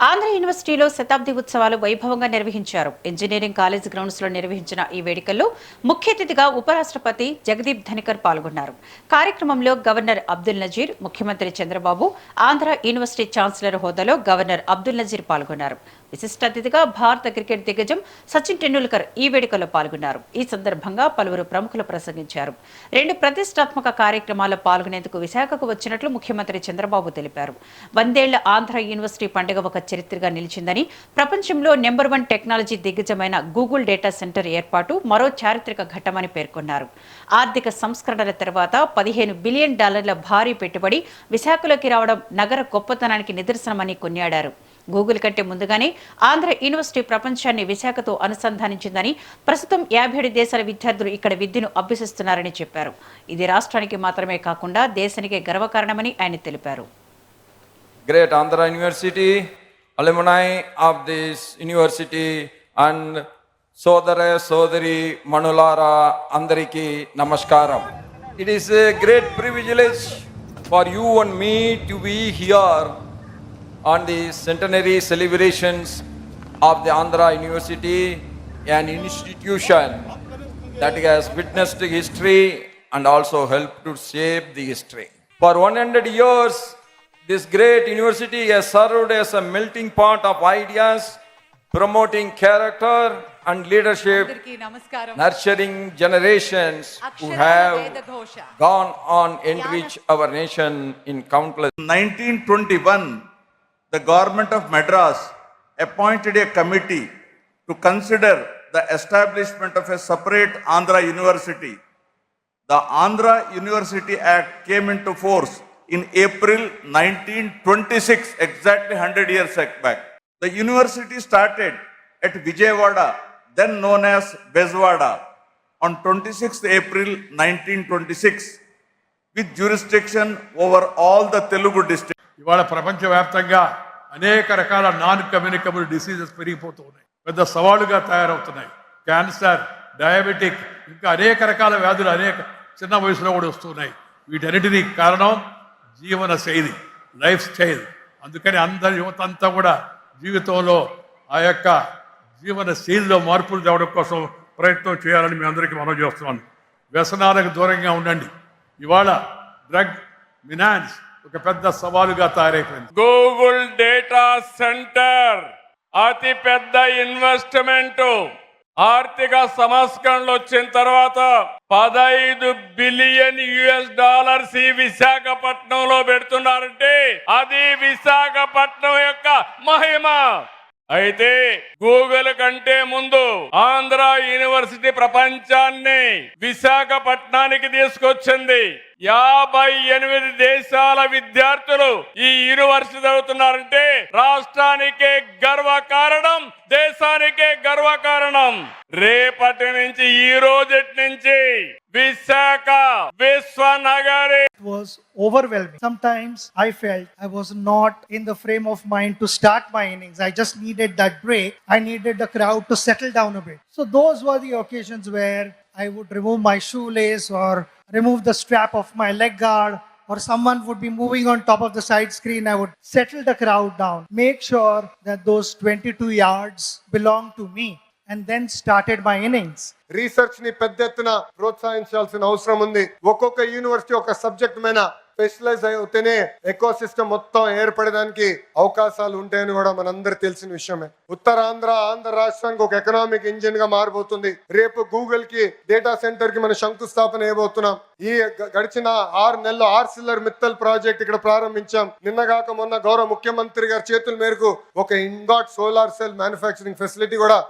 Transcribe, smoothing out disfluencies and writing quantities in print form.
ఆంధ్ర యూనివర్సిటీలో శతాబ్ది ఉత్సవాలు వైభవంగా నిర్వహించారు. ఇంజనీరింగ్ కాలేజ్ గ్రౌండ్స్ లో నిర్వహించిన ఈ వేడుకల్లో ముఖ్య అతిథిగా ఉపరాష్ట్రపతి జగదీప్ ధనికర్ పాల్గొన్నారు. కార్యక్రమంలో గవర్నర్ అబ్దుల్ నజీర్, ముఖ్యమంత్రి చంద్రబాబు, ఆంధ్ర యూనివర్సిటీ ఛాన్సలర్ హోదాలో గవర్నర్ అబ్దుల్ నజీర్ పాల్గొన్నారు. విశిష్ట అతిథిగా భారత క్రికెట్ దిగ్గజం సచిన్ టెండూల్కర్ ఈ వేడుకలో పాల్గొన్నారు. ఈ సందర్భంగా పలువురు ప్రముఖులు ప్రసంగించారు. 2 ప్రతిష్టాత్మక కార్యక్రమాల్లో పాల్గొనేందుకు విశాఖకు వచ్చినట్లు ముఖ్యమంత్రి చంద్రబాబు తెలిపారు. 100 ఏళ్ల ఆంధ్ర యూనివర్సిటీ పండుగ ఒక చరిత్రగా నిలిచిందని, ప్రపంచంలో నెంబర్ 1 టెక్నాలజీ దిగ్గజమైన గూగుల్ డేటా సెంటర్ ఏర్పాటు మరో చారిత్రక ఘట్టమని పేర్కొన్నారు. ఆర్థిక సంస్కరణల తర్వాత $15 బిలియన్ భారీ పెట్టుబడి విశాఖలోకి రావడం నగర గొప్పతనానికి నిదర్శనమని కొనియాడారు. గూగుల్ కంటే ముందుగానే ఆంధ్ర యూనివర్సిటీ ప్రపంచాన్ని విశాఖతో అనుసంధానించిందని, ప్రస్తుతం 57 దేశాల విద్యార్థులు ఇక్కడ విద్యను అభ్యసిస్తున్నారని చెప్పారు. ఇది రాష్ట్రానికి మాత్రమే కాకుండా దేశానికే గర్వకారణమని ఆయన తెలిపారు. Great Andhra University, alumni of this university and Sodara Sodari Manulara Andariki Namaskaram. It is a great privilege for you and me to be here on the centenary celebrations of the Andhra University, an institution that has witnessed history and also helped to shape the history. For 100 years, this great university has served as a melting pot of ideas, promoting character and leadership, nurturing generations who have gone on enrich our nation in countless. 1921, the government of Madras appointed a committee to consider the establishment of a separate Andhra University. The Andhra University Act came into force in April 1926, exactly 100 years back. The university started at Vijayawada, then known as Bezwada, on 26th April 1926, with jurisdiction over all the Telugu districts. ఇవాళ ప్రపంచవ్యాప్తంగా అనేక రకాల non communicable diseases పెరిగిపోతూ ఉన్నాయి, పెద్ద సవాలుగా తయారవుతున్నాయి. Cancer, diabetic, ఇంకా అనేక రకాల వ్యాధులు అనేక చిన్న వయసులో కూడా వస్తున్నాయి. వీటన్నిటినీ కారణం జీవన శైలి, లైఫ్ స్టైల్. అందుకని అందరి యువత అంతా కూడా జీవితంలో ఆ యొక్క జీవన శైలిలో మార్పులు తేవడం కోసం ప్రయత్నం చేయాలని మీ అందరికీ మనవి చేస్తున్నాను. వ్యసనాలకు దూరంగా ఉండండి. ఇవాళ డ్రగ్ ఫినాన్స్ ఒక పెద్ద సవాలుగా తయారైపోయింది. గూగుల్ డేటా సెంటర్ అతి పెద్ద ఇన్వెస్ట్మెంట్. ఆర్థిక సంస్కరణలు వచ్చిన తర్వాత $15 బిలియన్ ఈ విశాఖపట్నంలో పెడుతున్నారంటే అది విశాఖపట్నం యొక్క మహిమ. అయితే గూగుల్ కంటే ముందు ఆంధ్ర యూనివర్సిటీ ప్రపంచాన్ని విశాఖపట్నానికి తీసుకొచ్చింది. 58 దేశాల విద్యార్థులు ఈ యూనివర్సిటీ చదువుతున్నారంటే రాష్ట్రానికే గర్వకారణం, దేశానికే గర్వకారణం. రేపటి నుంచి, ఈ రోజటి నుంచి Visakha విశ్వనగరి. It was overwhelming. Sometimes I felt I was not in the frame of mind to start my innings. I just needed that break. I needed the crowd to settle down a bit. So those were the occasions where I would remove my shoelace or remove the strap of my leg guard, or someone would be moving on top of the side screen. I would settle the crowd down, make sure that those 22 yards belong to me, and then started my innings. Research ని పెద్ద ఎత్తున ప్రోత్సహించాల్సిన అవసరం ఉంది. ఒక్కొక్క university ఒక subject మీద specialise అయితేనే eco system మొత్తం ఏర్పడడానికి అవకాశాలు ఉంటాయని కూడా మనందరికి తెలిసిన విషయమే. ఉత్తరాంధ్ర, ఆంధ్ర రాష్ట్రానికి ఒక ఎకనామిక్ ఇంజిన్ గా మారబోతుంది. రేపు గూగుల్ కి డేటా సెంటర్ కి మనం శంకుస్థాపన చేయబోతున్నాం. ఈ గడిచిన 6 నెలల్లో ఆర్సిలర్ మిత్తల్ ప్రాజెక్ట్ ఇక్కడ ప్రారంభించాం. నిన్నగాక మొన్న గౌరవ ముఖ్యమంత్రి గారి చేతుల మేరకు ఒక ఇంగాట్ సోలార్ సెల్ మ్యానుఫ్యాక్చరింగ్ ఫెసిలిటీ కూడా